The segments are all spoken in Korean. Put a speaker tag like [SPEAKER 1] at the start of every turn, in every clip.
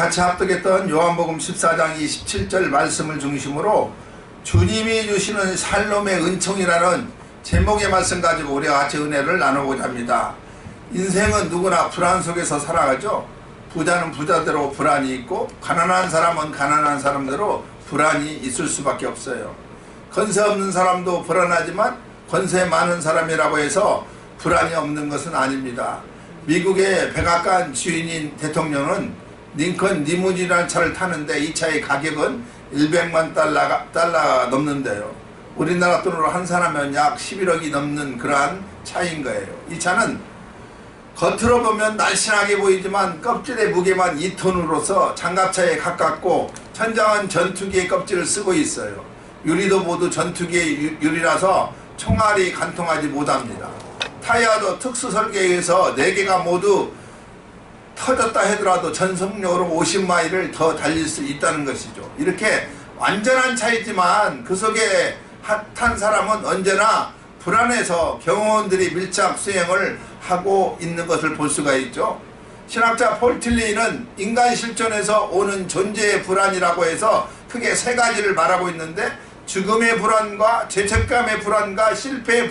[SPEAKER 1] 같이 합독했던 요한복음 14장 27절 말씀을 중심으로 주님이 주시는 샬롬의 은총이라는 제목의 말씀 가지고 우리와 같이 은혜를 나누고자 합니다. 인생은 누구나 불안 속에서 살아가죠. 부자는 부자대로 불안이 있고 가난한 사람은 가난한 사람대로 불안이 있을 수밖에 없어요. 권세 없는 사람도 불안하지만 권세 많은 사람이라고 해서 불안이 없는 것은 아닙니다. 미국의 백악관 주인인 대통령은 링컨 리무진이라는 차를 타는데 이 차의 가격은 100만 달러가 넘는데요. 우리나라 돈으로 환산하면 약 11억이 넘는 그러한 차인 거예요. 이 차는 겉으로 보면 날씬하게 보이지만 껍질의 무게만 2톤으로서 장갑차에 가깝고 천장은 전투기의 껍질을 쓰고 있어요. 유리도 모두 전투기의 유리라서 총알이 관통하지 못합니다. 타이어도 특수 설계에 의해서 4개가 모두 터졌다 하더라도 전속력으로 50마일을 더 달릴 수 있다는 것이죠. 이렇게 완전한 차이지만 그 속에 탄 사람은 언제나 불안해서 경호원들이 밀착 수행을 하고 있는 것을 볼 수가 있죠. 신학자 폴 틸리는 인간 실존에서 오는 존재의 불안이라고 해서 크게 3가지를 말하고 있는데, 죽음의 불안과 죄책감의 불안과 실패의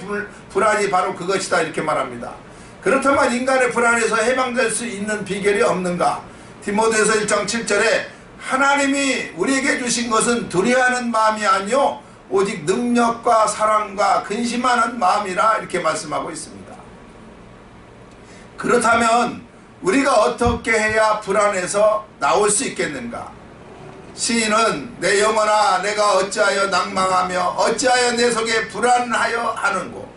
[SPEAKER 1] 불안이 바로 그것이다 이렇게 말합니다. 그렇다면 인간의 불안에서 해방될 수 있는 비결이 없는가? 디모데서 1장 7절에 하나님이 우리에게 주신 것은 두려워하는 마음이 아니요 오직 능력과 사랑과 근심하는 마음이라 이렇게 말씀하고 있습니다. 그렇다면 우리가 어떻게 해야 불안에서 나올 수 있겠는가? 시인은 내 영혼아 내가 어찌하여 낭망하며 어찌하여 내 속에 불안하여 하는고,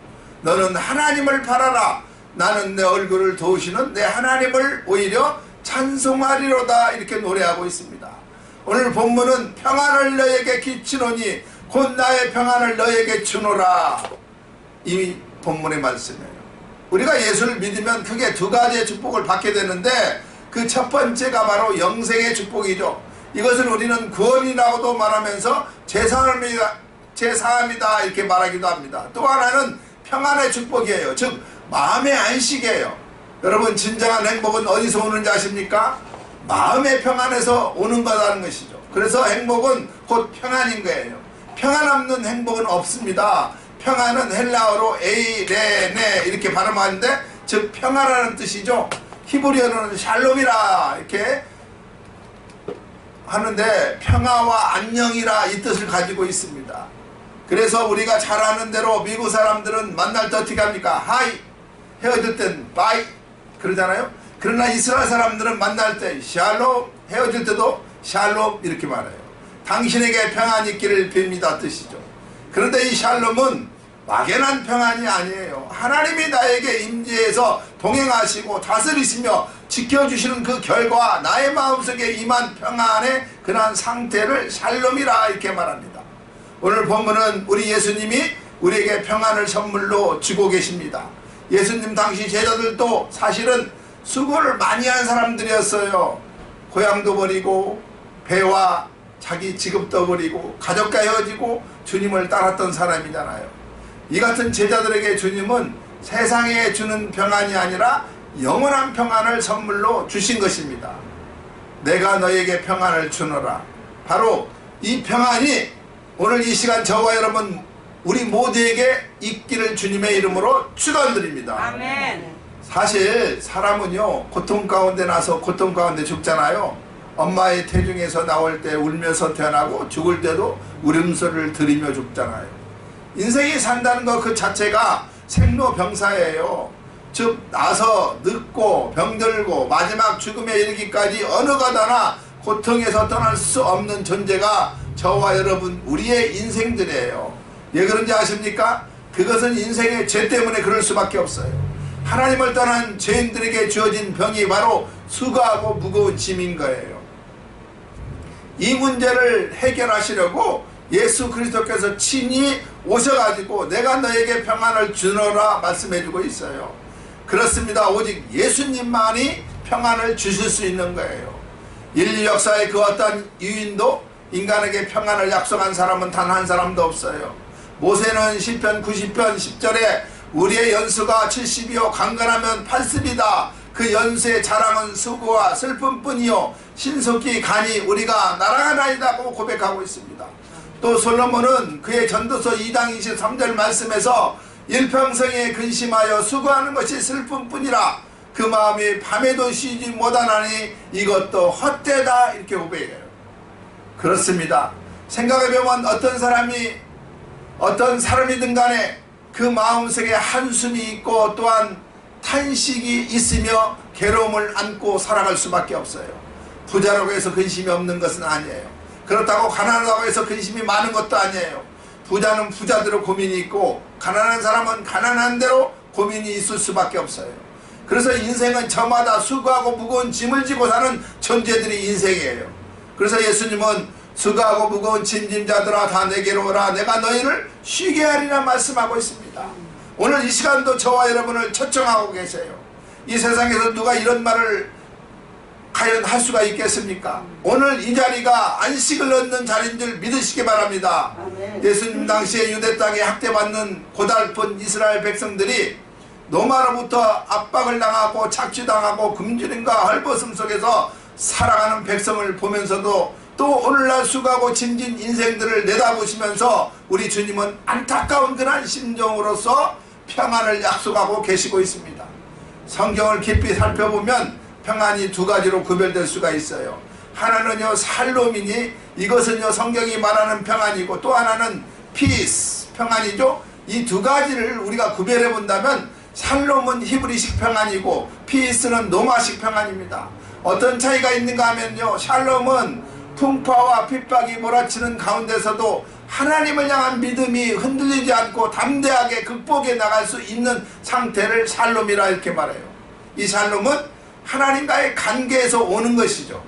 [SPEAKER 1] 너는 하나님을 바라라. 나는 내 얼굴을 도우시는 내 하나님을 오히려 찬송하리로다 이렇게 노래하고 있습니다. 오늘 본문은 평안을 너에게 끼치노니 곧 나의 평안을 너에게 주노라, 이 본문의 말씀이에요. 우리가 예수를 믿으면 크게 2가지의 축복을 받게 되는데 그 첫 번째가 바로 영생의 축복이죠. 이것을 우리는 구원이라고도 말하면서 제사함이다 이렇게 말하기도 합니다. 또 하나는 평안의 축복이에요. 즉 마음의 안식이에요. 여러분, 진정한 행복은 어디서 오는지 아십니까? 마음의 평안에서 오는 거라는 것이죠. 그래서 행복은 곧 평안인 거예요. 평안 없는 행복은 없습니다. 평안은 헬라어로 에이레네 이렇게 발음하는데 즉 평안이라는 뜻이죠. 히브리어로는 샬롬이라 이렇게 하는데 평화와 안녕이라 이 뜻을 가지고 있습니다. 그래서 우리가 잘 아는 대로 미국 사람들은 만날 때 어떻게 합니까? 하이, 헤어질 땐 바이 그러잖아요. 그러나 이스라엘 사람들은 만날 때 샬롬, 헤어질 때도 샬롬 이렇게 말해요. 당신에게 평안이 있기를 빕니다 뜻이죠. 그런데 이 샬롬은 막연한 평안이 아니에요. 하나님이 나에게 임재해서 동행하시고 다스리시며 지켜주시는 그 결과 나의 마음속에 임한 평안의 그러한 상태를 샬롬이라 이렇게 말합니다. 오늘 본문은 우리 예수님이 우리에게 평안을 선물로 주고 계십니다. 예수님 당시 제자들도 사실은 수고를 많이 한 사람들이었어요. 고향도 버리고 배와 자기 직업도 버리고 가족과 헤어지고 주님을 따랐던 사람이잖아요. 이 같은 제자들에게 주님은 세상에 주는 평안이 아니라 영원한 평안을 선물로 주신 것입니다. 내가 너에게 평안을 주노라. 바로 이 평안이 오늘 이 시간 저와 여러분 우리 모두에게 있기를 주님의 이름으로 축원드립니다.
[SPEAKER 2] 아멘.
[SPEAKER 1] 사실 사람은요 고통 가운데 나서 고통 가운데 죽잖아요. 엄마의 태중에서 나올 때 울면서 태어나고 죽을 때도 울음소리를 들으며 죽잖아요. 인생이 산다는 것 그 자체가 생로병사예요. 즉 나서 늙고 병들고 마지막 죽음에 이르기까지 어느 가다나 고통에서 떠날 수 없는 존재가 저와 여러분 우리의 인생들이에요. 왜 그런지 아십니까? 그것은 인생의 죄 때문에 그럴 수밖에 없어요. 하나님을 떠난 죄인들에게 주어진 병이 바로 수고하고 무거운 짐인 거예요. 이 문제를 해결하시려고 예수 그리스도께서 친히 오셔가지고 내가 너에게 평안을 주노라 말씀해주고 있어요. 그렇습니다. 오직 예수님만이 평안을 주실 수 있는 거예요. 인류 역사의 그 어떤 유인도 인간에게 평안을 약속한 사람은 단 한 사람도 없어요. 모세는 시편 90편 10절에 우리의 연수가 70이요 강건하면 80이다. 그 연수의 자랑은 수고와 슬픔뿐이요 신속히 가니 우리가 날아가나이다고 고백하고 있습니다. 또 솔로몬은 그의 전도서 2장 23절 말씀에서 일평생에 근심하여 수고하는 것이 슬픔뿐이라 그 마음이 밤에도 쉬지 못하나니 이것도 헛되다 이렇게 고백해요. 그렇습니다. 생각해보면 어떤 사람이든 간에 그 마음속에 한숨이 있고 또한 탄식이 있으며 괴로움을 안고 살아갈 수밖에 없어요. 부자라고 해서 근심이 없는 것은 아니에요. 그렇다고 가난하다고 해서 근심이 많은 것도 아니에요. 부자는 부자대로 고민이 있고 가난한 사람은 가난한 대로 고민이 있을 수밖에 없어요. 그래서 인생은 저마다 수고하고 무거운 짐을 지고 사는 존재들이 인생이에요. 그래서 예수님은 수고하고 무거운 짐짐자들아 다 내게로 오라 내가 너희를 쉬게 하리라 말씀하고 있습니다. 오늘 이 시간도 저와 여러분을 초청하고 계세요. 이 세상에서 누가 이런 말을 과연 할 수가 있겠습니까? 오늘 이 자리가 안식을 얻는 자리인 줄 믿으시기 바랍니다. 예수님 당시에 유대 땅에 학대받는 고달픈 이스라엘 백성들이 로마로부터 압박을 당하고 착취당하고 굶주림과 헐벗음 속에서 살아가는 백성을 보면서도 또 오늘날 수고하고 짐진 인생들을 내다보시면서 우리 주님은 안타까운 그런 심정으로서 평안을 약속하고 계시고 있습니다. 성경을 깊이 살펴보면 평안이 두 가지로 구별될 수가 있어요. 하나는요 살롬이니 이것은요 성경이 말하는 평안이고 또 하나는 피스 평안이죠. 이 두 가지를 우리가 구별해 본다면 살롬은 히브리식 평안이고 피스는 로마식 평안입니다. 어떤 차이가 있는가 하면요 샬롬은 풍파와 핍박이 몰아치는 가운데서도 하나님을 향한 믿음이 흔들리지 않고 담대하게 극복해 나갈 수 있는 상태를 샬롬이라 이렇게 말해요. 이 샬롬은 하나님과의 관계에서 오는 것이죠.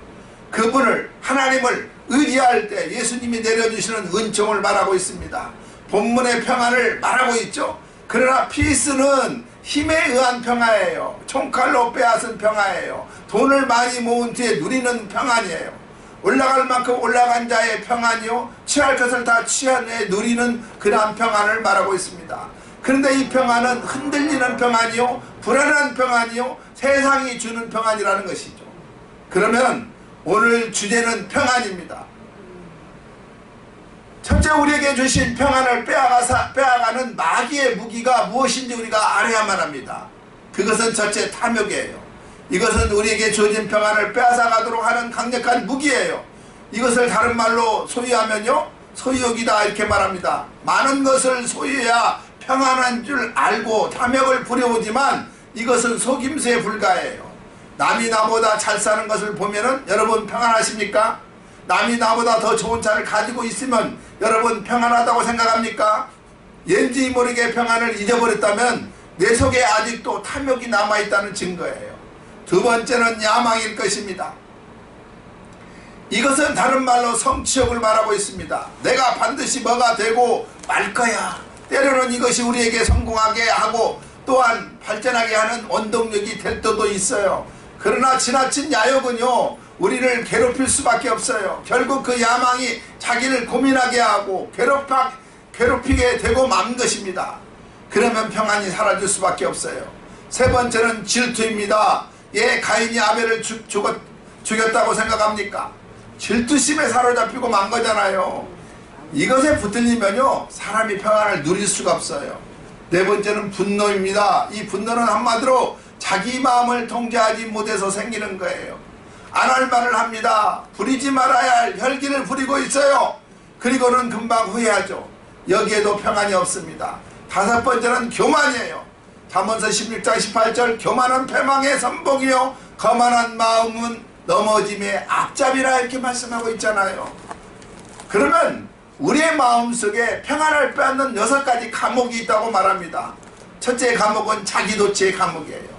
[SPEAKER 1] 그분을 하나님을 의지할 때 예수님이 내려주시는 은총을 말하고 있습니다. 본문의 평안을 말하고 있죠. 그러나 피스는 힘에 의한 평화예요. 총칼로 빼앗은 평화예요. 돈을 많이 모은 뒤에 누리는 평안이에요. 올라갈 만큼 올라간 자의 평안이요 취할 것을 다 취한 후에 누리는 그러한 평안을 말하고 있습니다. 그런데 이 평안은 흔들리는 평안이요 불안한 평안이요 세상이 주는 평안이라는 것이죠. 그러면 오늘 주제는 평안입니다. 첫째 우리에게 주신 평안을 빼앗가는 마귀의 무기가 무엇인지 우리가 알아야만 합니다. 그것은 첫째 탐욕이에요. 이것은 우리에게 주어진 평안을 빼앗아가도록 하는 강력한 무기예요. 이것을 다른 말로 소유하면요 소유욕이다 이렇게 말합니다. 많은 것을 소유해야 평안한 줄 알고 탐욕을 부려오지만 이것은 속임수에 불과해요. 남이 나보다 잘 사는 것을 보면은 여러분 평안하십니까? 남이 나보다 더 좋은 차를 가지고 있으면 여러분 평안하다고 생각합니까? 왠지 모르게 평안을 잊어버렸다면 내 속에 아직도 탐욕이 남아있다는 증거예요. 두 번째는 야망일 것입니다. 이것은 다른 말로 성취욕을 말하고 있습니다. 내가 반드시 뭐가 되고 말 거야. 때로는 이것이 우리에게 성공하게 하고 또한 발전하게 하는 원동력이 될 때도 있어요. 그러나 지나친 야욕은요 우리를 괴롭힐 수밖에 없어요. 결국 그 야망이 자기를 고민하게 하고 괴롭히게 되고 만 것입니다. 그러면 평안이 사라질 수밖에 없어요. 세 번째는 질투입니다. 예, 가인이 아벨을 죽였다고 생각합니까? 질투심에 사로잡히고 만 거잖아요. 이것에 붙들리면요 사람이 평안을 누릴 수가 없어요. 네 번째는 분노입니다. 이 분노는 한마디로 자기 마음을 통제하지 못해서 생기는 거예요. 안 할 말을 합니다. 부리지 말아야 할 혈기를 부리고 있어요. 그리고는 금방 후회하죠. 여기에도 평안이 없습니다. 다섯 번째는 교만이에요. 잠언서 16장 18절 교만은 패망의 선봉이요 거만한 마음은 넘어짐의 앞잡이라 이렇게 말씀하고 있잖아요. 그러면 우리의 마음속에 평안을 빼앗는 6가지 감옥이 있다고 말합니다. 첫째 감옥은 자기도취의 감옥이에요.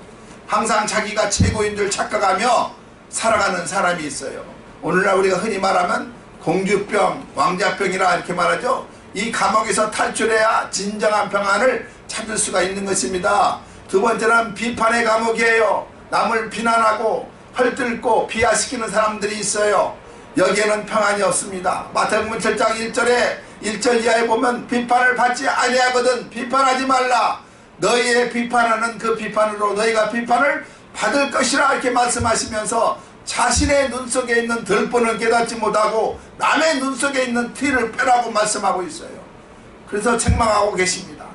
[SPEAKER 1] 항상 자기가 최고인 줄 착각하며 살아가는 사람이 있어요. 오늘날 우리가 흔히 말하면 공주병, 왕자병이라 이렇게 말하죠. 이 감옥에서 탈출해야 진정한 평안을 찾을 수가 있는 것입니다. 두 번째는 비판의 감옥이에요. 남을 비난하고 헐뜯고 비하시키는 사람들이 있어요. 여기에는 평안이 없습니다. 마태복음 7장 1절에 1절 이하에 보면 비판을 받지 아니하거든 비판하지 말라. 너희의 비판하는 그 비판으로 너희가 비판을 받을 것이라 이렇게 말씀하시면서 자신의 눈 속에 있는 들보는 깨닫지 못하고 남의 눈 속에 있는 티를 빼라고 말씀하고 있어요. 그래서 책망하고 계십니다.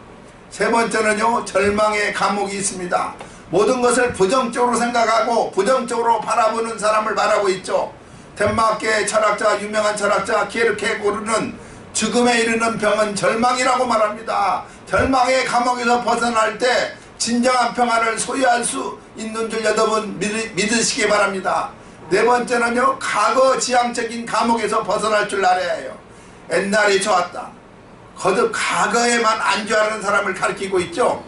[SPEAKER 1] 세 번째는요, 절망의 감옥이 있습니다. 모든 것을 부정적으로 생각하고 부정적으로 바라보는 사람을 말하고 있죠. 덴마크의 철학자, 유명한 철학자 키에르케고르는 죽음에 이르는 병은 절망이라고 말합니다. 절망의 감옥에서 벗어날 때 진정한 평안을 소유할 수 있는 줄 여러분 믿으시기 바랍니다. 네 번째는요, 과거 지향적인 감옥에서 벗어날 줄 알아야 해요. 옛날이 좋았다. 거듭 과거에만 안주하는 사람을 가리키고 있죠.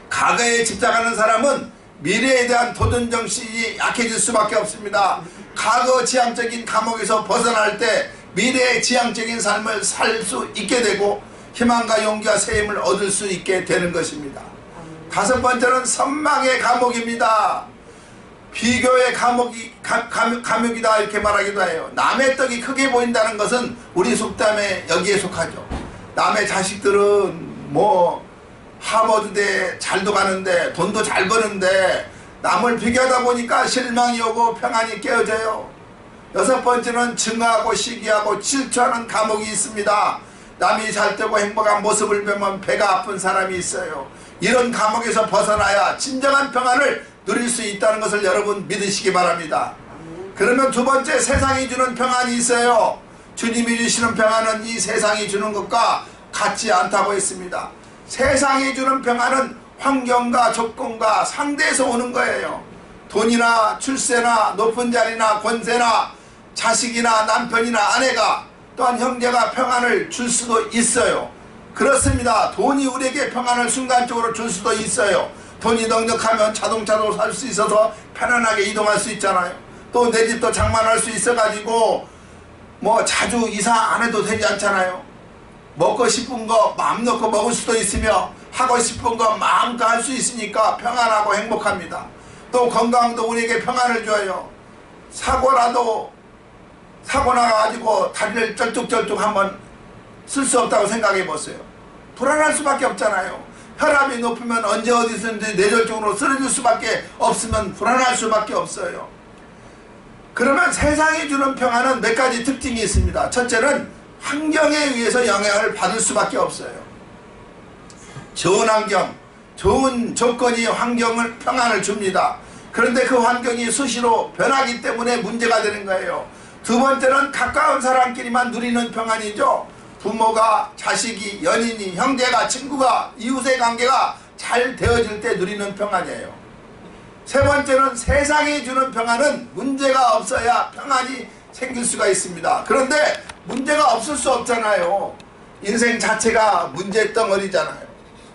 [SPEAKER 1] 과거에 집착하는 사람은 미래에 대한 도전정신이 약해질 수밖에 없습니다. 과거 지향적인 감옥에서 벗어날 때 미래의 지향적인 삶을 살 수 있게 되고 희망과 용기와 세임을 얻을 수 있게 되는 것입니다. 다섯 번째는 선망의 감옥입니다. 비교의 감옥이다 이렇게 말하기도 해요. 남의 떡이 크게 보인다는 것은 우리 속담에 여기에 속하죠. 남의 자식들은 뭐 하버드대 잘도 가는데 돈도 잘 버는데 남을 비교하다 보니까 실망이 오고 평안이 깨어져요. 여섯 번째는 증오하고 시기하고 질투하는 감옥이 있습니다. 남이 잘되고 행복한 모습을 보면 배가 아픈 사람이 있어요. 이런 감옥에서 벗어나야 진정한 평안을 누릴 수 있다는 것을 여러분 믿으시기 바랍니다. 그러면 두 번째, 세상이 주는 평안이 있어요. 주님이 주시는 평안은 이 세상이 주는 것과 같지 않다고 했습니다. 세상이 주는 평안은 환경과 조건과 상대에서 오는 거예요. 돈이나 출세나 높은 자리나 권세나 자식이나 남편이나 아내가 또한 형제가 평안을 줄 수도 있어요. 그렇습니다. 돈이 우리에게 평안을 순간적으로 줄 수도 있어요. 돈이 넉넉하면 자동차도 살 수 있어서 편안하게 이동할 수 있잖아요. 또 내 집도 장만할 수 있어가지고 뭐 자주 이사 안 해도 되지 않잖아요. 먹고 싶은 거 마음 놓고 먹을 수도 있으며 하고 싶은 거 마음껏 할 수 있으니까 평안하고 행복합니다. 또 건강도 우리에게 평안을 줘요. 사고 나가지고 다리를 쩔뚝쩔뚝 한번 쓸 수 없다고 생각해 보세요. 불안할 수밖에 없잖아요. 혈압이 높으면 언제 어디서든지 뇌졸중으로 쓰러질 수밖에 없으면 불안할 수밖에 없어요. 그러면 세상이 주는 평안은 몇 가지 특징이 있습니다. 첫째는 환경에 의해서 영향을 받을 수밖에 없어요. 좋은 환경, 좋은 조건이 환경을 평안을 줍니다. 그런데 그 환경이 수시로 변하기 때문에 문제가 되는 거예요. 두 번째는 가까운 사람끼리만 누리는 평안이죠. 부모가, 자식이, 연인이, 형제가, 친구가, 이웃의 관계가 잘 되어질 때 누리는 평안이에요. 세 번째는 세상이 주는 평안은 문제가 없어야 평안이 생길 수가 있습니다. 그런데 문제가 없을 수 없잖아요. 인생 자체가 문제 덩어리잖아요.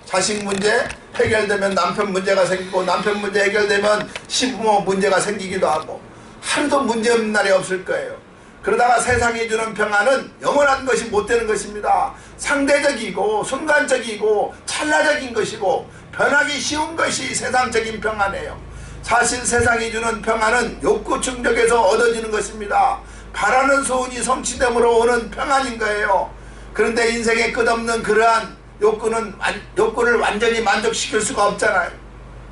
[SPEAKER 1] 자식 문제 해결되면 남편 문제가 생기고 남편 문제 해결되면 시부모 문제가 생기기도 하고 하루도 문제 없는 날이 없을 거예요. 그러다가 세상이 주는 평안은 영원한 것이 못 되는 것입니다. 상대적이고 순간적이고 찰나적인 것이고 변하기 쉬운 것이 세상적인 평안이에요. 사실 세상이 주는 평안은 욕구 충족에서 얻어지는 것입니다. 바라는 소원이 성취됨으로 오는 평안인 거예요. 그런데 인생의 끝없는 그러한 욕구를 완전히 만족시킬 수가 없잖아요.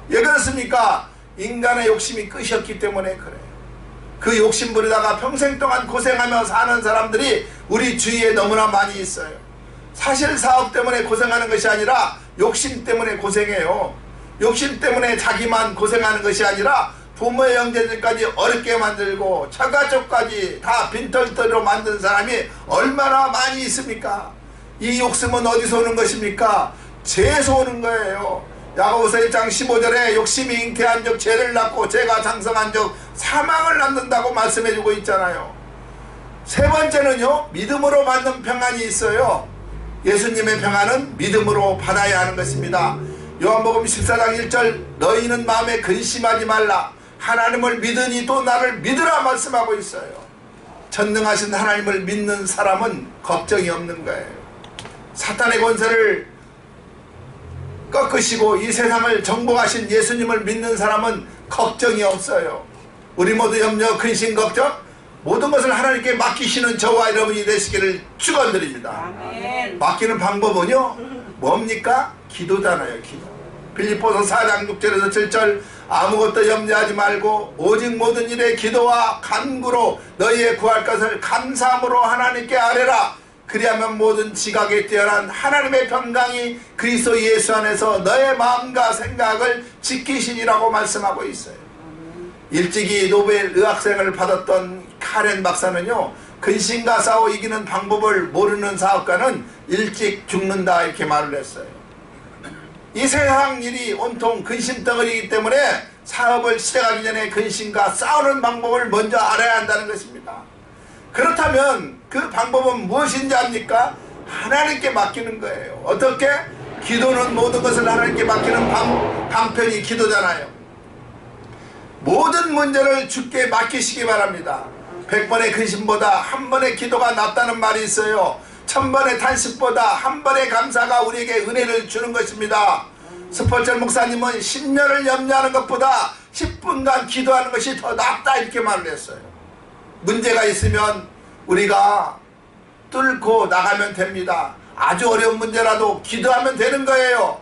[SPEAKER 1] 왜 그렇습니까? 인간의 욕심이 끝이 없기 때문에 그래요. 그 욕심 부리다가 평생 동안 고생하며 사는 사람들이 우리 주위에 너무나 많이 있어요. 사실 사업 때문에 고생하는 것이 아니라 욕심 때문에 고생해요. 욕심 때문에 자기만 고생하는 것이 아니라 부모의 형제들까지 어렵게 만들고 처가족까지 다 빈털터리로 만든 사람이 얼마나 많이 있습니까? 이 욕심은 어디서 오는 것입니까? 죄에서 오는 거예요. 야고보서 1장 15절에 욕심이 잉태한 적 죄를 낳고 죄가 장성한 적 사망을 낳는다고 말씀해주고 있잖아요. 세 번째는요, 믿음으로 받는 평안이 있어요. 예수님의 평안은 믿음으로 받아야 하는 것입니다. 요한복음 14장 1절 너희는 마음에 근심하지 말라 하나님을 믿으니 또 나를 믿으라 말씀하고 있어요. 전능하신 하나님을 믿는 사람은 걱정이 없는 거예요. 사탄의 권세를 꺾으시고 이 세상을 정복하신 예수님을 믿는 사람은 걱정이 없어요. 우리 모두 염려, 근심, 걱정 모든 것을 하나님께 맡기시는 저와 여러분이 되시기를 축원드립니다. 아멘. 맡기는 방법은요 뭡니까? 기도잖아요. 기도. 빌립보서 4장 6절에서 7절 아무것도 염려하지 말고 오직 모든 일에 기도와 간구로 너희의 구할 것을 감사함으로 하나님께 아뢰라. 그리하면 모든 지각에 뛰어난 하나님의 평강이 그리스도 예수 안에서 너의 마음과 생각을 지키시니라고 말씀하고 있어요. 일찍이 노벨 의학상을 받았던 카렌 박사는요, 근심과 싸워 이기는 방법을 모르는 사업가는 일찍 죽는다 이렇게 말을 했어요. 이 세상 일이 온통 근심덩어리이기 때문에 사업을 시작하기 전에 근심과 싸우는 방법을 먼저 알아야 한다는 것입니다. 그렇다면 그 방법은 무엇인지 압니까? 하나님께 맡기는 거예요. 어떻게? 기도는 모든 것을 하나님께 맡기는 방편이 기도잖아요. 모든 문제를 주께 맡기시기 바랍니다. 100번의 근심보다 한 번의 기도가 낫다는 말이 있어요. 1000번의 탄식보다 한 번의 감사가 우리에게 은혜를 주는 것입니다. 스펄전 목사님은 10년을 염려하는 것보다 10분간 기도하는 것이 더 낫다 이렇게 말을 했어요. 문제가 있으면 우리가 뚫고 나가면 됩니다. 아주 어려운 문제라도 기도하면 되는 거예요.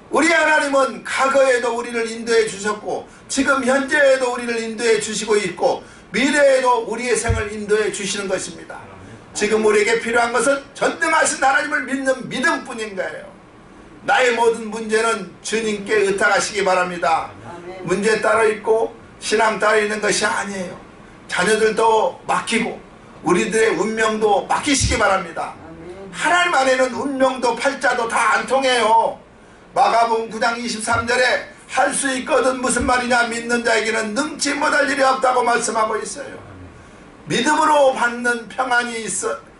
[SPEAKER 1] 우리 하나님은 과거에도 우리를 인도해 주셨고 지금 현재에도 우리를 인도해 주시고 있고 미래에도 우리의 생을 인도해 주시는 것입니다. 지금 우리에게 필요한 것은 전능하신 하나님을 믿는 믿음뿐인 거예요. 나의 모든 문제는 주님께 의탁하시기 바랍니다. 문제 따로 있고 신앙 따로 있는 것이 아니에요. 자녀들도 맡기고 우리들의 운명도 맡기시기 바랍니다. 하나님 안에는 운명도 팔자도 다 안 통해요. 마가복음 9장 23절에 할 수 있거든 무슨 말이냐, 믿는 자에게는 능치 못할 일이 없다고 말씀하고 있어요. 믿음으로 받는 평안이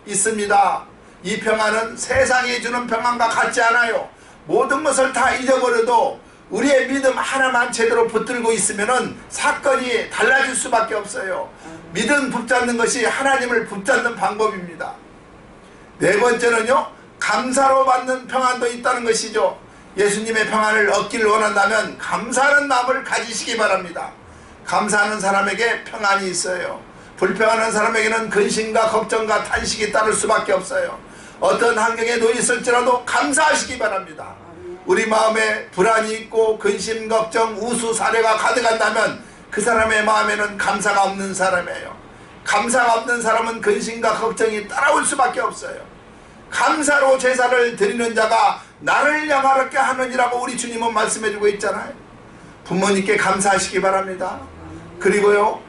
[SPEAKER 1] 있습니다. 이 평안은 세상이 주는 평안과 같지 않아요. 모든 것을 다 잊어버려도 우리의 믿음 하나만 제대로 붙들고 있으면 사건이 달라질 수밖에 없어요. 믿음 붙잡는 것이 하나님을 붙잡는 방법입니다. 네 번째는요, 감사로 받는 평안도 있다는 것이죠. 예수님의 평안을 얻기를 원한다면 감사하는 마음을 가지시기 바랍니다. 감사하는 사람에게 평안이 있어요. 불평하는 사람에게는 근심과 걱정과 탄식이 따를 수밖에 없어요. 어떤 환경에 놓여 있을지라도 감사하시기 바랍니다. 우리 마음에 불안이 있고 근심, 걱정, 우수, 사례가 가득한다면 그 사람의 마음에는 감사가 없는 사람이에요. 감사가 없는 사람은 근심과 걱정이 따라올 수밖에 없어요. 감사로 제사를 드리는 자가 나를 영화롭게 하느니라고 우리 주님은 말씀해주고 있잖아요. 부모님께 감사하시기 바랍니다. 그리고요,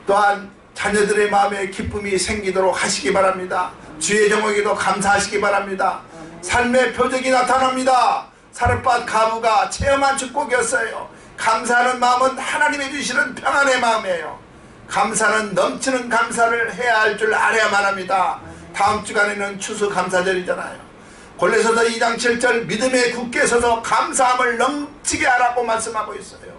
[SPEAKER 1] 또한 자녀들의 마음에 기쁨이 생기도록 하시기 바랍니다. 주의 종에게도 감사하시기 바랍니다. 삶의 표적이 나타납니다. 사르밧 가부가 체험한 축복이었어요. 감사하는 마음은 하나님이 주시는 평안의 마음이에요. 감사는 넘치는 감사를 해야 할 줄 알아야만 합니다. 다음 주간에는 추수감사절이잖아요. 골로새서 2장 7절 믿음에 굳게 서서 감사함을 넘치게 하라고 말씀하고 있어요.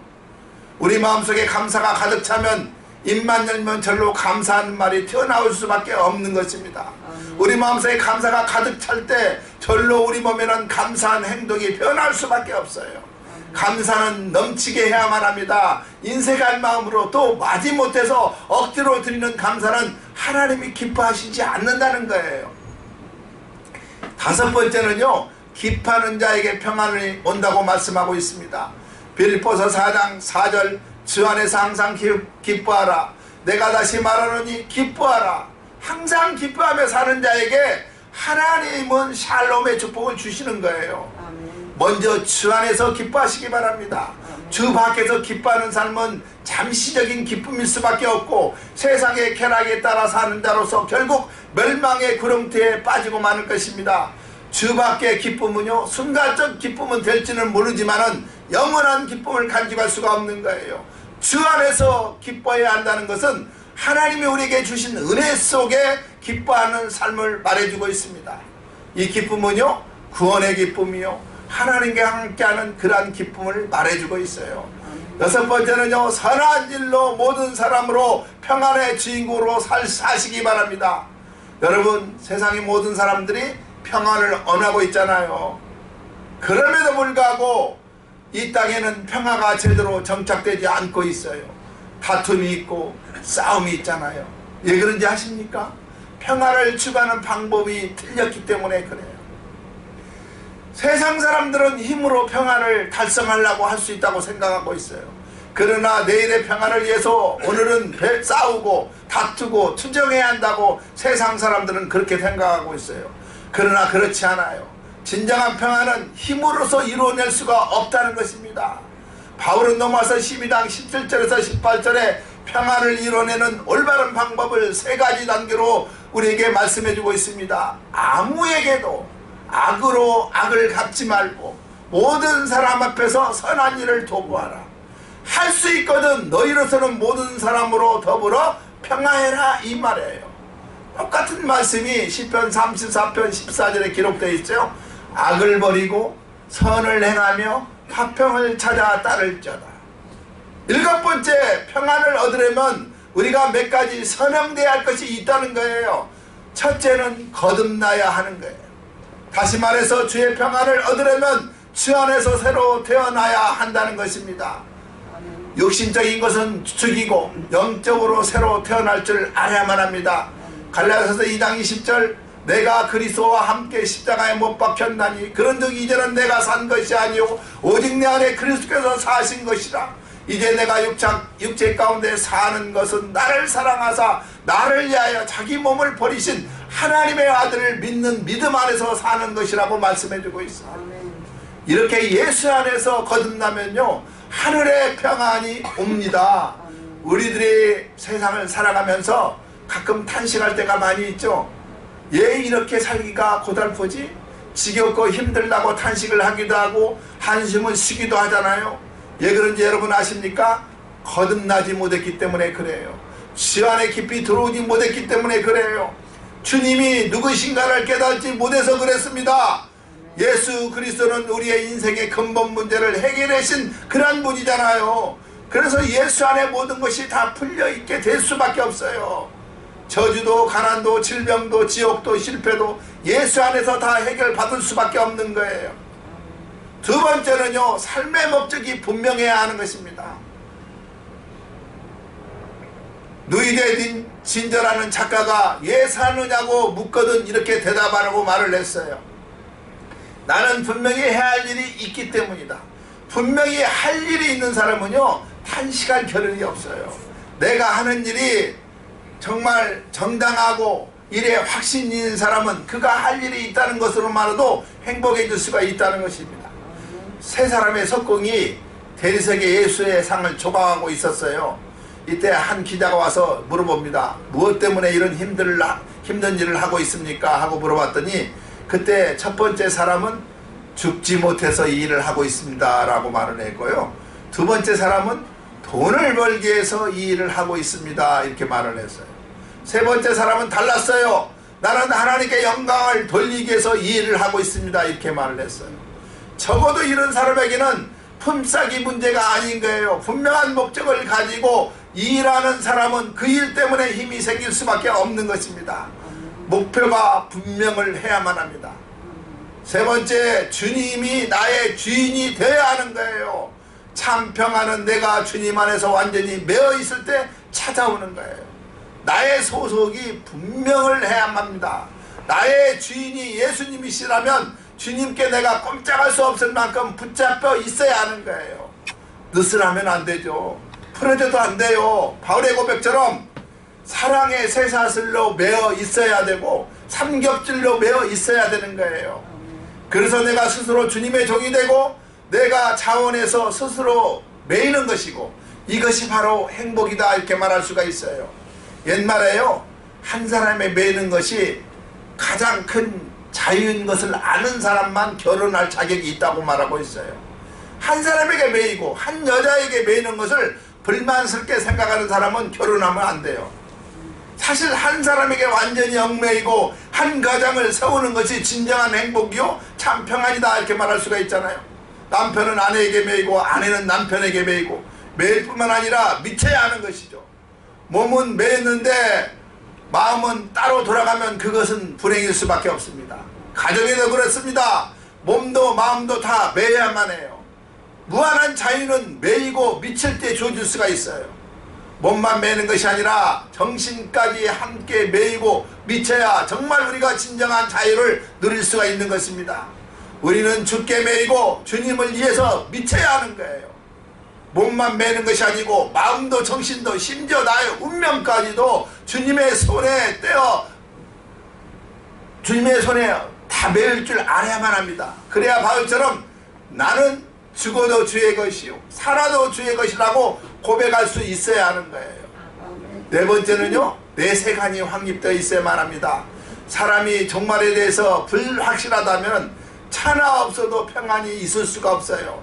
[SPEAKER 1] 우리 마음속에 감사가 가득 차면 입만 열면 절로 감사하는 말이 튀어나올 수밖에 없는 것입니다. 우리 마음속에 감사가 가득 찰 때 절로 우리 몸에는 감사한 행동이 변할 수밖에 없어요. 감사는 넘치게 해야만 합니다. 인색한 마음으로 또 마지못해서 억지로 드리는 감사는 하나님이 기뻐하시지 않는다는 거예요. 다섯 번째는요, 기뻐하는 자에게 평안이 온다고 말씀하고 있습니다. 빌립보서 4장 4절 주 안에서 항상 기뻐하라. 내가 다시 말하노니 기뻐하라. 항상 기뻐하며 사는 자에게 하나님은 샬롬의 축복을 주시는 거예요. 먼저 주 안에서 기뻐하시기 바랍니다. 주 밖에서 기뻐하는 삶은 잠시적인 기쁨일 수밖에 없고 세상의 쾌락에 따라 사는 자로서 결국 멸망의 구렁텅이에 빠지고 마는 것입니다. 주 밖의 기쁨은요, 순간적 기쁨은 될지는 모르지만은 영원한 기쁨을 간직할 수가 없는 거예요. 주 안에서 기뻐해야 한다는 것은 하나님이 우리에게 주신 은혜 속에 기뻐하는 삶을 말해주고 있습니다. 이 기쁨은요, 구원의 기쁨이요, 하나님과 함께하는 그러한 기쁨을 말해주고 있어요. 여섯 번째는요, 선한 일로 모든 사람으로 평안의 주인공으로 사시기 바랍니다. 여러분, 세상의 모든 사람들이 평안을 원하고 있잖아요. 그럼에도 불구하고 이 땅에는 평화가 제대로 정착되지 않고 있어요. 다툼이 있고 싸움이 있잖아요. 왜 그런지 아십니까? 평화를 추구하는 방법이 틀렸기 때문에 그래요. 세상 사람들은 힘으로 평안을 달성하려고 할 수 있다고 생각하고 있어요. 그러나 내일의 평안을 위해서 오늘은 싸우고 다투고 투정해야 한다고 세상 사람들은 그렇게 생각하고 있어요. 그러나 그렇지 않아요. 진정한 평안은 힘으로서 이루어낼 수가 없다는 것입니다. 바울은 로마서 12장 17절에서 18절에 평안을 이뤄내는 올바른 방법을 세 가지 단계로 우리에게 말씀해주고 있습니다. 아무에게도 악으로 악을 갚지 말고 모든 사람 앞에서 선한 일을 도구하라. 할 수 있거든 너희로서는 모든 사람으로 더불어 평화해라, 이 말이에요. 똑같은 말씀이 시편 34편 14절에 기록되어 있죠. 악을 버리고 선을 행하며 화평을 찾아 따를지어다. 7번째, 평안을 얻으려면 우리가 몇 가지 선행돼야 할 것이 있다는 거예요. 첫째는 거듭나야 하는 거예요. 다시 말해서 주의 평안을 얻으려면 주 안에서 새로 태어나야 한다는 것입니다. 육신적인 것은 죽이고 영적으로 새로 태어날 줄 알아야만 합니다. 갈라디아서 2장 20절, 내가 그리스도와 함께 십자가에 못 박혔나니 그런즉 이제는 내가 산 것이 아니오 오직 내 안에 그리스도께서 사신 것이라. 이제 내가 육체 가운데 사는 것은 나를 사랑하사 나를 위하여 자기 몸을 버리신 하나님의 아들을 믿는 믿음 안에서 사는 것이라고 말씀해주고 있어요. 이렇게 예수 안에서 거듭나면요, 하늘의 평안이 옵니다. 우리들이 세상을 살아가면서 가끔 탄식할 때가 많이 있죠. 왜 이렇게 살기가 고달프지? 지겹고 힘들다고 탄식을 하기도 하고 한숨을 쉬기도 하잖아요. 왜 그런지 여러분 아십니까? 거듭나지 못했기 때문에 그래요. 주 안에 깊이 들어오지 못했기 때문에 그래요. 주님이 누구신가를 깨닫지 못해서 그랬습니다. 예수 그리스도는 우리의 인생의 근본 문제를 해결하신 그런 분이잖아요. 그래서 예수 안에 모든 것이 다 풀려있게 될 수밖에 없어요. 저주도 가난도 질병도 지옥도 실패도 예수 안에서 다 해결받을 수밖에 없는 거예요. 두 번째는요, 삶의 목적이 분명해야 하는 것입니다. 누이데 진저라는 작가가 왜 사느냐고 묻거든 이렇게 대답하라고 말을 했어요. 나는 분명히 해야 할 일이 있기 때문이다. 분명히 할 일이 있는 사람은요, 탄식할 겨를이 없어요. 내가 하는 일이 정말 정당하고 일에 확신이 있는 사람은 그가 할 일이 있다는 것으로만으로도 행복해질 수가 있다는 것입니다. 세 사람의 석공이 대리석에 예수의 상을 조각하고 있었어요. 이때 한 기자가 와서 물어봅니다. 무엇 때문에 이런 힘든 일을 하고 있습니까? 하고 물어봤더니 그때 첫 번째 사람은 죽지 못해서 이 일을 하고 있습니다 라고 말을 했고요. 두 번째 사람은 돈을 벌기 위해서 이 일을 하고 있습니다 이렇게 말을 했어요. 세 번째 사람은 달랐어요. 나는 하나님께 영광을 돌리기 위해서 이 일을 하고 있습니다 이렇게 말을 했어요. 적어도 이런 사람에게는 품삯이 문제가 아닌 거예요. 분명한 목적을 가지고 일하는 사람은 그 일 때문에 힘이 생길 수밖에 없는 것입니다. 목표가 분명을 해야만 합니다. 세 번째, 주님이 나의 주인이 되어야 하는 거예요. 참 평안은 내가 주님 안에서 완전히 매어 있을 때 찾아오는 거예요. 나의 소속이 분명을 해야만 합니다. 나의 주인이 예수님이시라면 주님께 내가 꼼짝할 수 없을 만큼 붙잡혀 있어야 하는 거예요. 느슨하면 안 되죠. 풀어져도 안 돼요. 바울의 고백처럼 사랑의 쇠사슬로 매어 있어야 되고 삼겹줄로 매어 있어야 되는 거예요. 그래서 내가 스스로 주님의 종이 되고 내가 자원해서 스스로 매이는 것이고 이것이 바로 행복이다 이렇게 말할 수가 있어요. 옛말에요, 한 사람에 매이는 것이 가장 큰 자유인 것을 아는 사람만 결혼할 자격이 있다고 말하고 있어요. 한 사람에게 매이고 한 여자에게 매이는 것을 불만스럽게 생각하는 사람은 결혼하면 안 돼요. 사실 한 사람에게 완전히 얽매이고 한 가정을 세우는 것이 진정한 행복이요 참 평안이다 이렇게 말할 수가 있잖아요. 남편은 아내에게 매이고 아내는 남편에게 매이고 매일 뿐만 아니라 미쳐야 하는 것이죠. 몸은 매였는데 마음은 따로 돌아가면 그것은 불행일 수밖에 없습니다. 가정에도 그렇습니다. 몸도 마음도 다 매야만 해요. 무한한 자유는 매이고 미칠 때 주어질 수가 있어요. 몸만 매는 것이 아니라 정신까지 함께 매이고 미쳐야 정말 우리가 진정한 자유를 누릴 수가 있는 것입니다. 우리는 주께 매이고 주님을 위해서 미쳐야 하는 거예요. 몸만 매는 것이 아니고 마음도 정신도 심지어 나의 운명까지도 주님의 손에 떼어 주님의 손에 다 매일 줄 알아야만 합니다. 그래야 바울처럼 나는 죽어도 주의 것이요 살아도 주의 것이라고 고백할 수 있어야 하는 거예요. 네 번째는요, 내세간이 확립되어 있어야만 합니다. 사람이 종말에 대해서 불확실하다면 차나 없어도 평안이 있을 수가 없어요.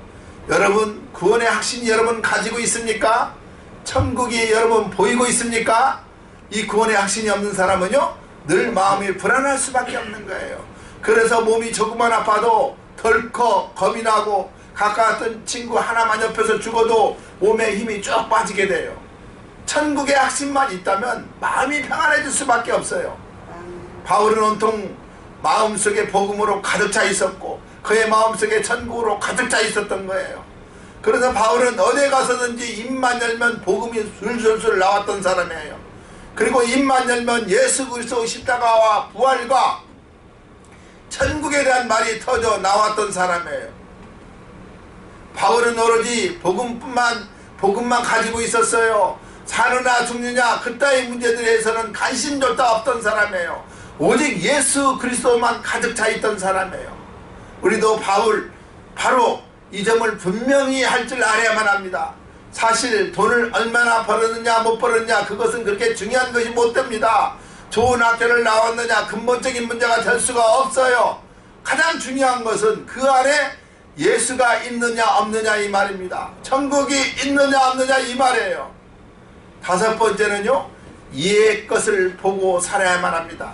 [SPEAKER 1] 여러분, 구원의 확신 여러분 가지고 있습니까? 천국이 여러분 보이고 있습니까? 이 구원의 확신이 없는 사람은요, 늘 마음이 불안할 수밖에 없는 거예요. 그래서 몸이 조금만 아파도 덜컥 겁이 나고 가까웠던 친구 하나만 옆에서 죽어도 몸에 힘이 쭉 빠지게 돼요. 천국의 확신만 있다면 마음이 평안해질 수밖에 없어요. 바울은 온통 마음속에 복음으로 가득 차 있었고 그의 마음속에 천국으로 가득 차 있었던 거예요. 그래서 바울은 어디에 가서든지 입만 열면 복음이 술술술 나왔던 사람이에요. 그리고 입만 열면 예수 그리스도 십자가와 부활과 천국에 대한 말이 터져 나왔던 사람이에요. 바울은 오로지 복음만 가지고 있었어요. 사느냐 죽느냐 그따위 문제들에서는 관심조차 없던 사람이에요. 오직 예수 그리스도만 가득 차 있던 사람이에요. 우리도 바로 이 점을 분명히 할 줄 알아야만 합니다. 사실 돈을 얼마나 벌었느냐 못 벌었느냐 그것은 그렇게 중요한 것이 못 됩니다. 좋은 학교를 나왔느냐 근본적인 문제가 될 수가 없어요. 가장 중요한 것은 그 안에 예수가 있느냐 없느냐 이 말입니다. 천국이 있느냐 없느냐 이 말이에요. 다섯 번째는요, 이의 것을 보고 살아야만 합니다.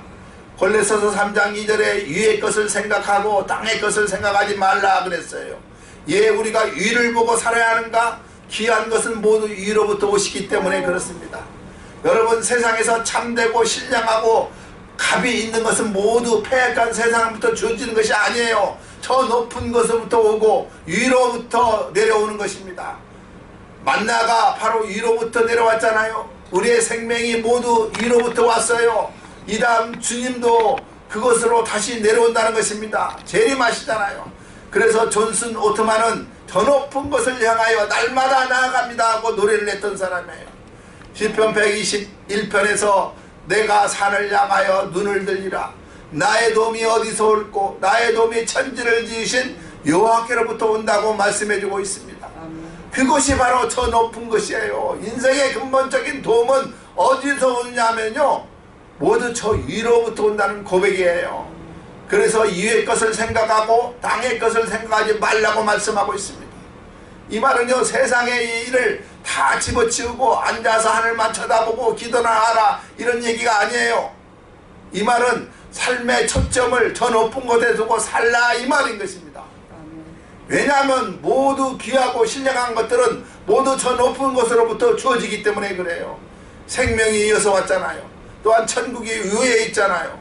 [SPEAKER 1] 골로새서 3장 2절에 위의 것을 생각하고 땅의 것을 생각하지 말라 그랬어요. 예, 우리가 위를 보고 살아야 하는가? 귀한 것은 모두 위로부터 오시기 때문에 그렇습니다. 여러분, 세상에서 참되고 신령하고 값이 있는 것은 모두 패역한 세상부터 주어지는 것이 아니에요. 저 높은 것으로부터 오고 위로부터 내려오는 것입니다. 만나가 바로 위로부터 내려왔잖아요. 우리의 생명이 모두 위로부터 왔어요. 이 다음 주님도 그것으로 다시 내려온다는 것입니다. 재림하시잖아요. 그래서 존슨 오트만은 더 높은 것을 향하여 날마다 나아갑니다 하고 노래를 했던 사람이에요. 시편 121편에서 내가 산을 향하여 눈을 들리라. 나의 도움이 어디서 올꼬? 나의 도움이 천지를 지으신 여호와께로부터 온다고 말씀해주고 있습니다. 그것이 바로 저 높은 것이에요. 인생의 근본적인 도움은 어디서 오느냐면요, 모두 저 위로부터 온다는 고백이에요. 그래서 위의 것을 생각하고 땅의 것을 생각하지 말라고 말씀하고 있습니다. 이 말은요, 세상의 일을 다 집어치우고 앉아서 하늘만 쳐다보고 기도나 하라 이런 얘기가 아니에요. 이 말은 삶의 초점을 저 높은 곳에 두고 살라 이 말인 것입니다. 왜냐하면 모두 귀하고 신령한 것들은 모두 저 높은 곳으로부터 주어지기 때문에 그래요. 생명이 이어서 왔잖아요. 또한 천국이 위에 있잖아요.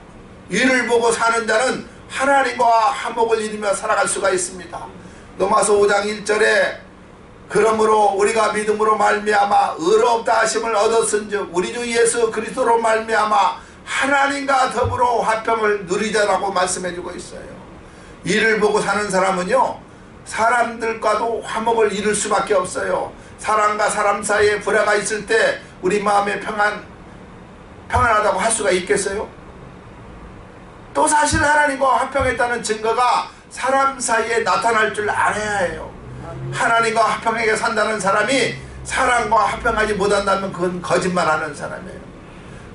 [SPEAKER 1] 위를 보고 사는 자는 하나님과 화목을 이루며 살아갈 수가 있습니다. 로마서 5장 1절에 그러므로 우리가 믿음으로 말미암아 의롭다 하심을 얻었은즉 우리 주 예수 그리스도로 말미암아 하나님과 더불어 화평을 누리자라고 말씀해주고 있어요. 이를 보고 사는 사람은요, 사람들과도 화목을 이룰 수밖에 없어요. 사람과 사람 사이에 불화가 있을 때 우리 마음에 평안하다고 할 수가 있겠어요? 또 사실 하나님과 화평했다는 증거가 사람 사이에 나타날 줄 알아야 해요. 하나님과 화평하게 산다는 사람이 사람과 화평하지 못한다면 그건 거짓말하는 사람이에요.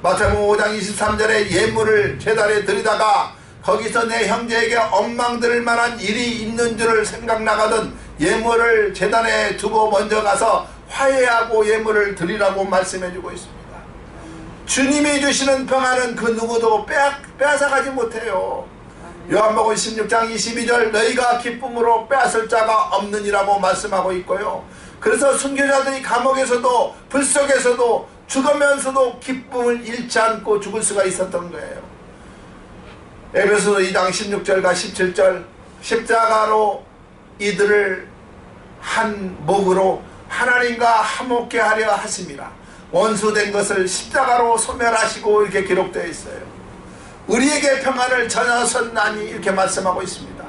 [SPEAKER 1] 마태복음 5장 23절에 예물을 제단에 드리다가 거기서 내 형제에게 엉망 들을 만한 일이 있는 줄을 생각나거든 예물을 제단에 두고 먼저 가서 화해하고 예물을 드리라고 말씀해주고 있습니다. 주님이 주시는 평안은 그 누구도 빼앗아가지 못해요. 요한복음 16장 22절 너희가 기쁨으로 빼앗을 자가 없느니라고 말씀하고 있고요. 그래서 순교자들이 감옥에서도 불 속에서도 죽으면서도 기쁨을 잃지 않고 죽을 수가 있었던 거예요. 에베소서 2장 16절과 17절 십자가로 이들을 한 목으로 하나님과 화목케 하려 하심이라 원수된 것을 십자가로 소멸하시고 이렇게 기록되어 있어요. 우리에게 평안을 전하셨나니 이렇게 말씀하고 있습니다.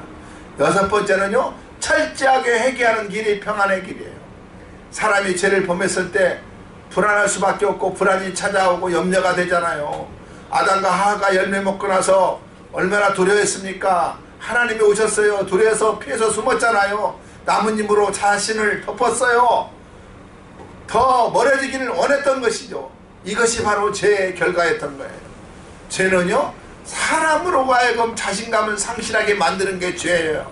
[SPEAKER 1] 여섯 번째는요, 철저하게 회개하는 길이 평안의 길이에요. 사람이 죄를 범했을 때 불안할 수밖에 없고 불안이 찾아오고 염려가 되잖아요. 아담과 하와가 열매 먹고 나서 얼마나 두려워했습니까? 하나님이 오셨어요. 두려워서 피해서 숨었잖아요. 나뭇잎으로 자신을 덮었어요. 더 멀어지기를 원했던 것이죠. 이것이 바로 죄의 결과였던 거예요. 죄는요, 사람으로 하여금 자신감을 상실하게 만드는 게 죄예요.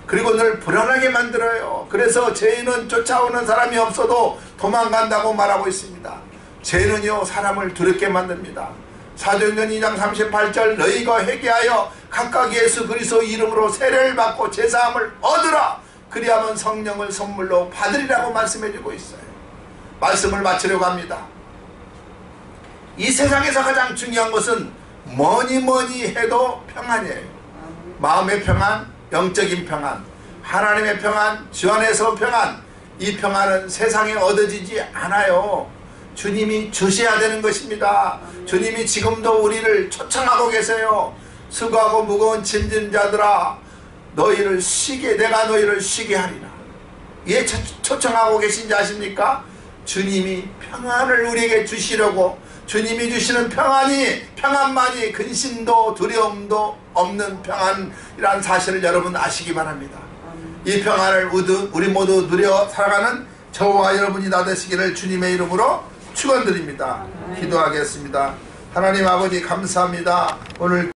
[SPEAKER 1] 그리고 늘 불안하게 만들어요. 그래서 죄인은 쫓아오는 사람이 없어도 도망간다고 말하고 있습니다. 죄는요, 사람을 두렵게 만듭니다. 사도행전 2장 38절 너희가 회개하여 각각 예수 그리스도 이름으로 세례를 받고 제사함을 얻으라. 그리하면 성령을 선물로 받으리라고 말씀해주고 있어요. 말씀을 마치려고 합니다. 이 세상에서 가장 중요한 것은 뭐니 해도 평안이에요. 마음의 평안, 영적인 평안, 하나님의 평안, 주 안에서 평안. 이 평안은 세상에 얻어지지 않아요. 주님이 주셔야 되는 것입니다. 주님이 지금도 우리를 초청하고 계세요. 수고하고 무거운 짐진 자들아, 내가 너희를 쉬게 하리라. 예, 초청하고 계신지 아십니까? 주님이 평안을 우리에게 주시려고, 주님이 주시는 평안만이 근심도 두려움도 없는 평안이라는 사실을 여러분 아시기 바랍니다. 이 평안을 우리 모두 누려 살아가는 저와 여러분이 다 되시기를 주님의 이름으로 축원드립니다. 기도하겠습니다. 하나님 아버지 감사합니다. 오늘